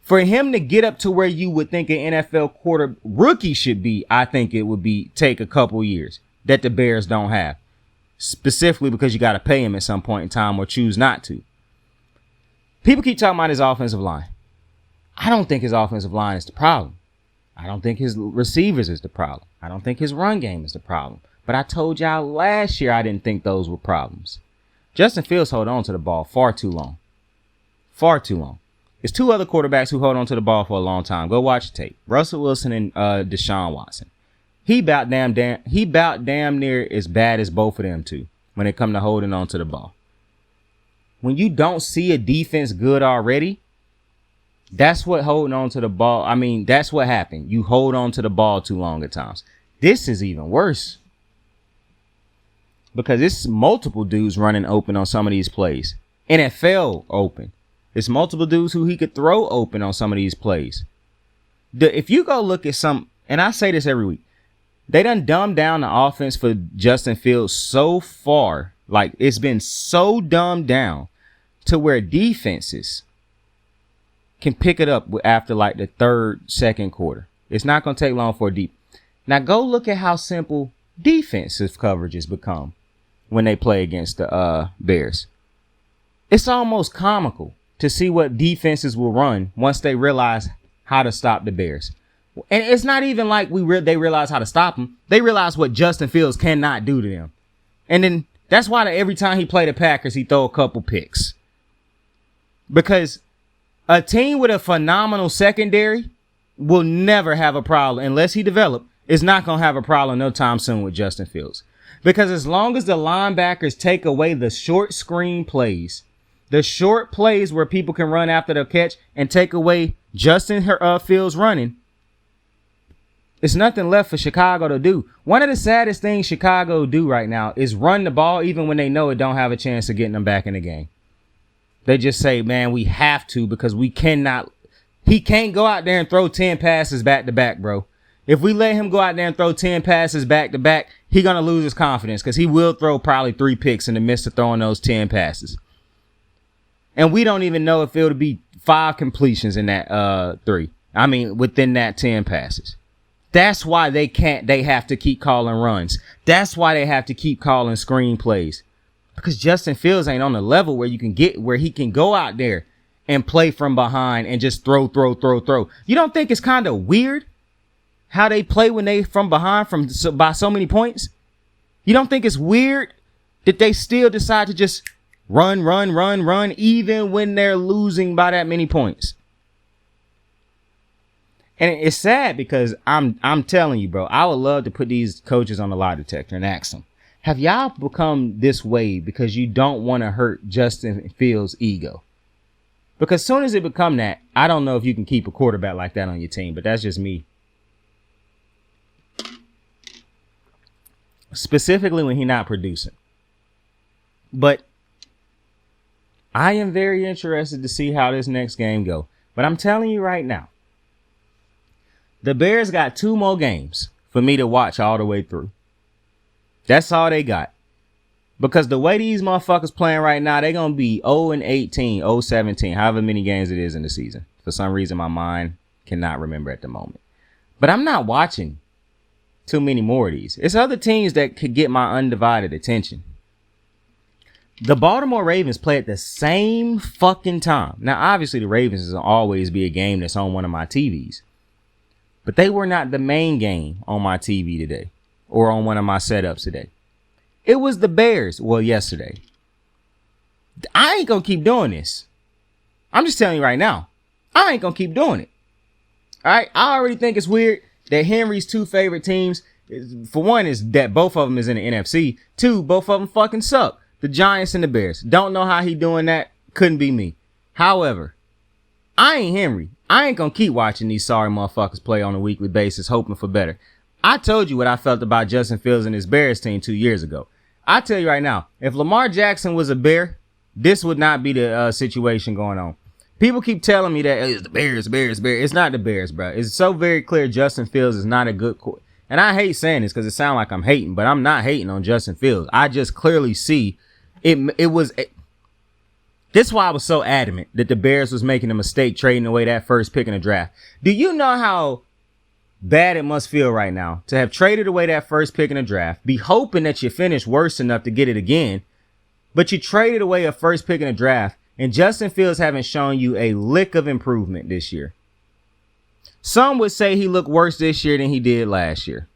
For him to get up to where you would think an NFL rookie should be, I think it would take a couple years that the Bears don't have. Specifically because you got to pay him at some point in time or choose not to. People keep talking about his offensive line. I don't think his offensive line is the problem. I don't think his receivers is the problem. I don't think his run game is the problem. But I told y'all last year I didn't think those were problems. Justin Fields hold on to the ball far too long. Far too long. There's two other quarterbacks who hold on to the ball for a long time. Go watch the tape. Russell Wilson and Deshaun Watson. He about damn near as bad as both of them two when it come to holding on to the ball. When you don't see a defense good already, that's what holding on to the ball. I mean, that's what happened. You hold on to the ball too long at times. This is even worse. Because it's multiple dudes running open on some of these plays. NFL open. It's multiple dudes who he could throw open on some of these plays. If you go look at some, and I say this every week, they done dumbed down the offense for Justin Fields so far. Like, it's been so dumbed down to where defenses can pick it up after like the second quarter. It's not going to take long for a deep. Now go look at how simple defensive coverages become when they play against the Bears. It's almost comical to see what defenses will run once they realize how to stop the Bears. And it's not even like they realize how to stop them. They realize what Justin Fields cannot do to them. And then that's why every time he play the Packers, he throw a couple picks. Because a team with a phenomenal secondary will never have a problem, unless he is not going to have a problem no time soon with Justin Fields. Because as long as the linebackers take away the short screen plays, the short plays where people can run after the catch and take away Justin Fields running, it's nothing left for Chicago to do. One of the saddest things Chicago do right now is run the ball even when they know it don't have a chance of getting them back in the game. They just say, man, we have to because we cannot. He can't go out there and throw 10 passes back to back, bro. If we let him go out there and throw 10 passes back to back, he's going to lose his confidence because he will throw probably 3 picks in the midst of throwing those 10 passes. And we don't even know if it'll be 5 completions in that 3. I mean, within that 10 passes. That's why they have to keep calling runs. That's why they have to keep calling screen plays. Because Justin Fields ain't on the level where he can go out there and play from behind and just throw. You don't think it's kind of weird how they play when they from behind by so many points? You don't think it's weird that they still decide to just run, even when they're losing by that many points? And it's sad because I'm telling you, bro, I would love to put these coaches on the lie detector and ask them, have y'all become this way because you don't want to hurt Justin Fields' ego? Because as soon as it become that, I don't know if you can keep a quarterback like that on your team, but that's just me. Specifically when he's not producing. But I am very interested to see how this next game go. But I'm telling you right now, the Bears got 2 more games for me to watch all the way through. That's all they got. Because the way these motherfuckers playing right now, they're going to be 0-18, 0-17, however many games it is in the season. For some reason, my mind cannot remember at the moment. But I'm not watching too many more of these. It's other teams that could get my undivided attention. The Baltimore Ravens play at the same fucking time. Now, obviously, the Ravens will always be a game that's on one of my TVs. But they were not the main game on my TV today or on one of my setups today. It was the Bears. Well, yesterday. I ain't going to keep doing this. I'm just telling you right now. I ain't going to keep doing it. All right. I already think it's weird that Henry's 2 favorite teams, for one, is that both of them is in the NFC. 2, both of them fucking suck. The Giants and the Bears. Don't know how he doing that. Couldn't be me. However, I ain't Henry. I ain't going to keep watching these sorry motherfuckers play on a weekly basis, hoping for better. I told you what I felt about Justin Fields and his Bears team 2 years ago. I tell you right now, if Lamar Jackson was a Bear, this would not be the situation going on. People keep telling me that it's the Bears. It's not the Bears, bro. It's so very clear Justin Fields is not a good quarterback. And I hate saying this because it sounds like I'm hating, but I'm not hating on Justin Fields. I just clearly see this is why I was so adamant that the Bears was making a mistake trading away that first pick in the draft. Do you know how bad it must feel right now to have traded away that first pick in the draft, be hoping that you finish worse enough to get it again, but you traded away a first pick in the draft, and Justin Fields haven't shown you a lick of improvement this year? Some would say he looked worse this year than he did last year.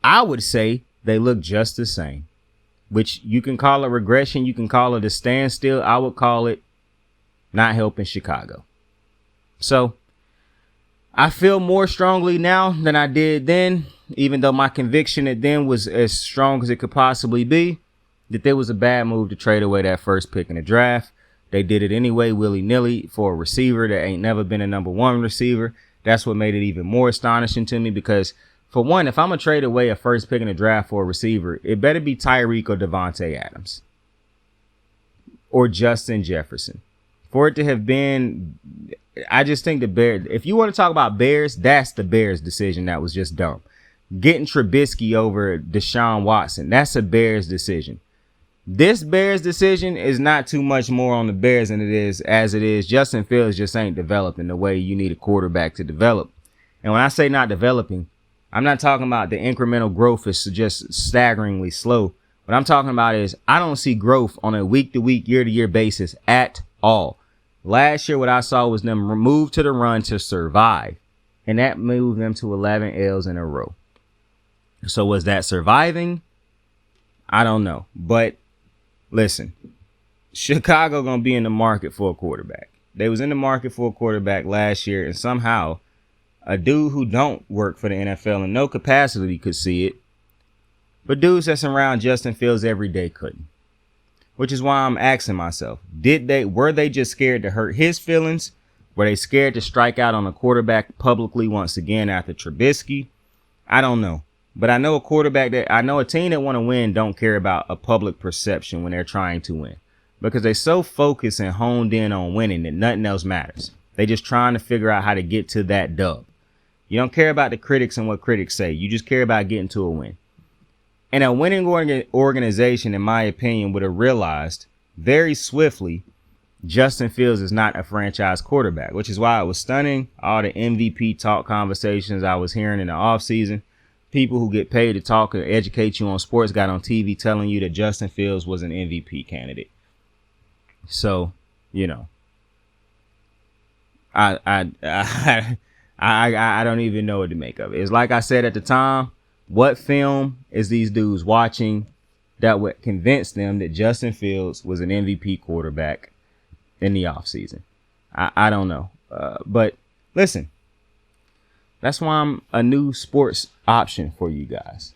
I would say they look just the same, which you can call it regression. You can call it a standstill. I would call it not helping Chicago. So I feel more strongly now than I did then, even though my conviction at then was as strong as it could possibly be, that there was a bad move to trade away that first pick in the draft. They did it anyway, willy-nilly, for a receiver that ain't never been a number 1 receiver. That's what made it even more astonishing to me because, for one, if I'm going to trade away a first pick in the draft for a receiver, it better be Tyreek or Devontae Adams or Justin Jefferson. For it to have been, I just think the Bears, if you want to talk about Bears, that's the Bears decision that was just dumb. Getting Trubisky over Deshaun Watson, that's a Bears decision. This Bears decision is not too much more on the Bears than it is Justin Fields just ain't developing the way you need a quarterback to develop. And when I say not developing, I'm not talking about the incremental growth is just staggeringly slow. What I'm talking about is I don't see growth on a week-to-week, year-to-year basis at all. Last year, what I saw was them move to the run to survive, and that moved them to 11 L's in a row. So was that surviving? I don't know. But listen, Chicago going to be in the market for a quarterback. They was in the market for a quarterback last year, and somehow a dude who don't work for the NFL in no capacity could see it. But dudes that's around Justin Fields every day couldn't. Which is why I'm asking myself, were they just scared to hurt his feelings? Were they scared to strike out on a quarterback publicly once again after Trubisky? I don't know. But I know a team that want to win don't care about a public perception when they're trying to win. Because they're so focused and honed in on winning that nothing else matters. They just trying to figure out how to get to that dub. You don't care about the critics and what critics say. You just care about getting to a win. And a winning organization, in my opinion, would have realized very swiftly Justin Fields is not a franchise quarterback, which is why it was stunning. All the MVP talk conversations I was hearing in the offseason. People who get paid to talk and educate you on sports got on TV telling you that Justin Fields was an MVP candidate. So, you know, I don't even know what to make of it. It's like I said at the time, what film is these dudes watching that would convince them that Justin Fields was an MVP quarterback in the offseason? I don't know. But listen, that's why I'm a new sports option for you guys,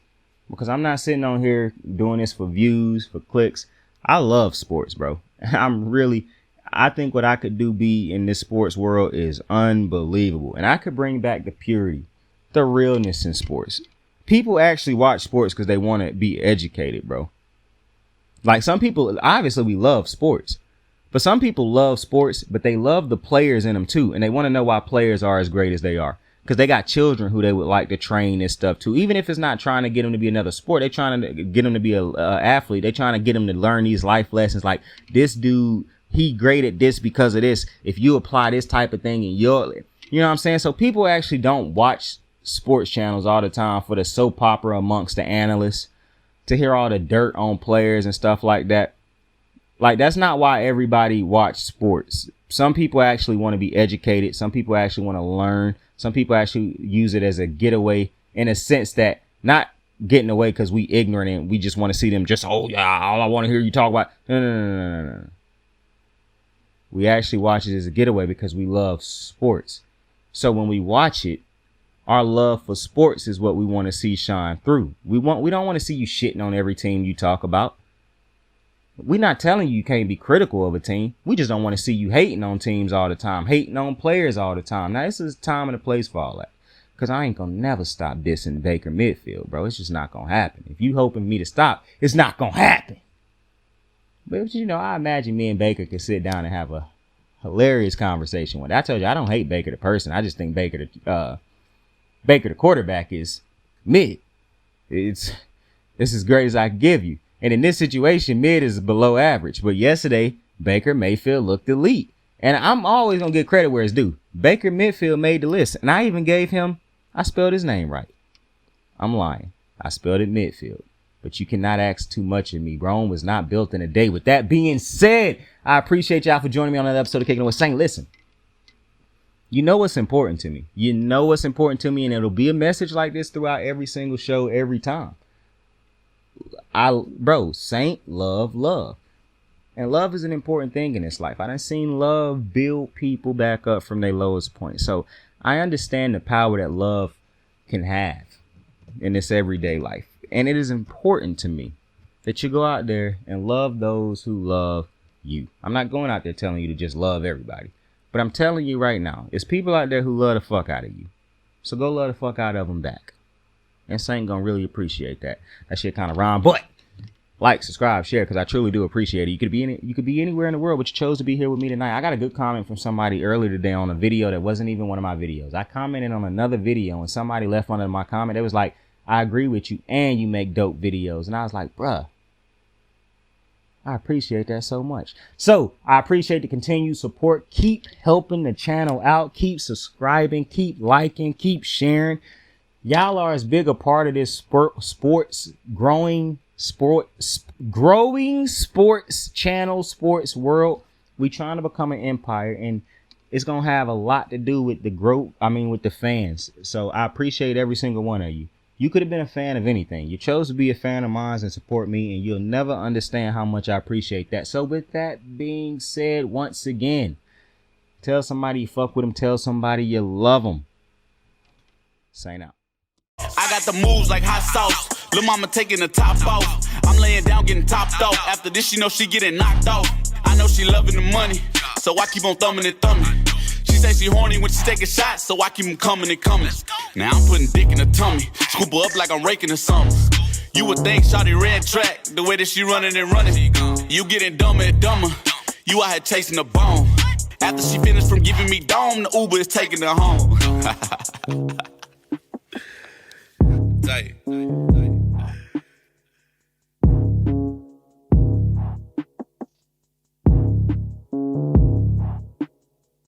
because I'm not sitting on here doing this for views, for clicks. I love sports, bro. I think what I could be in this sports world is unbelievable. And I could bring back the purity, the realness in sports. People actually watch sports because they want to be educated, bro. Like some people, obviously we love sports, but some people love sports, but they love the players in them too. And they want to know why players are as great as they are. Because they got children who they would like to train this stuff to. Even if it's not trying to get them to be another sport, they're trying to get them to be a athlete. They're trying to get them to learn these life lessons. Like, this dude, he great at this because of this. If you apply this type of thing in your, you know what I'm saying? So people actually don't watch sports channels all the time for the soap opera amongst the analysts, to hear all the dirt on players and stuff like that. Like, that's not why everybody watch sports. Some people actually want to be educated. Some people actually want to learn. Some people actually use it as a getaway, in a sense that not getting away because we ignorant and we just want to see them just, oh yeah, all I want to hear you talk about. No. We actually watch it as a getaway because we love sports. So when we watch it, our love for sports is what we want to see shine through. We don't want to see you shitting on every team you talk about. We're not telling you can't be critical of a team. We just don't want to see you hating on teams all the time, hating on players all the time. Now, this is time and a place for all that, because I ain't going to never stop dissing Baker Mayfield, bro. It's just not going to happen. If you hoping me to stop, it's not going to happen. But, you know, I imagine me and Baker could sit down and have a hilarious conversation with. I told you, I don't hate Baker the person. I just think Baker the quarterback is mid. It's as great as I can give you. And in this situation, mid is below average. But yesterday, Baker Mayfield looked elite. And I'm always going to give credit where it's due. Baker Mayfield made the list. And I even gave him, I spelled his name right. I'm lying. I spelled it midfield. But you cannot ask too much of me. Rome was not built in a day. With that being said, I appreciate y'all for joining me on another episode of Kicking It With Saint. Listen, you know what's important to me. You know what's important to me. And it'll be a message like this throughout every single show, every time. Saint, love. And love is an important thing in this life. I done seen love build people back up from their lowest point. So I understand the power that love can have in this everyday life. And it is important to me that you go out there and love those who love you. I'm not going out there telling you to just love everybody. But I'm telling you right now, it's people out there who love the fuck out of you. So go love the fuck out of them back. And Saint gonna really appreciate that. That shit kind of rhyme, but like, subscribe, share, because I truly do appreciate it. You could be anywhere in the world, but you chose to be here with me tonight. I got a good comment from somebody earlier today on a video that wasn't even one of my videos. I commented on another video, and somebody left under my comment. It was like, I agree with you, and you make dope videos. And I was like, bruh, I appreciate that so much. So I appreciate the continued support. Keep helping the channel out. Keep subscribing. Keep liking. Keep sharing. Y'all are as big a part of this growing sports channel, sports world. We trying to become an empire, and it's gonna have a lot to do with the growth. With the fans. So I appreciate every single one of you. You could have been a fan of anything. You chose to be a fan of mine and support me, and you'll never understand how much I appreciate that. So with that being said, once again, tell somebody you fuck with them. Tell somebody you love them. Sign out. I got the moves like hot sauce. Lil' mama taking the top off. I'm laying down getting topped off. After this, you know she getting knocked off. I know she loving the money, so I keep on thumbing and thumbing. She say she horny when she taking shots, so I keep them coming and coming. Now I'm putting dick in her tummy, scoop her up like I'm raking her something. You would think shawty red track, the way that she running and running. You getting dumber and dumber. You out here chasing the bone. After she finished from giving me dome, the Uber is taking her home. Tight.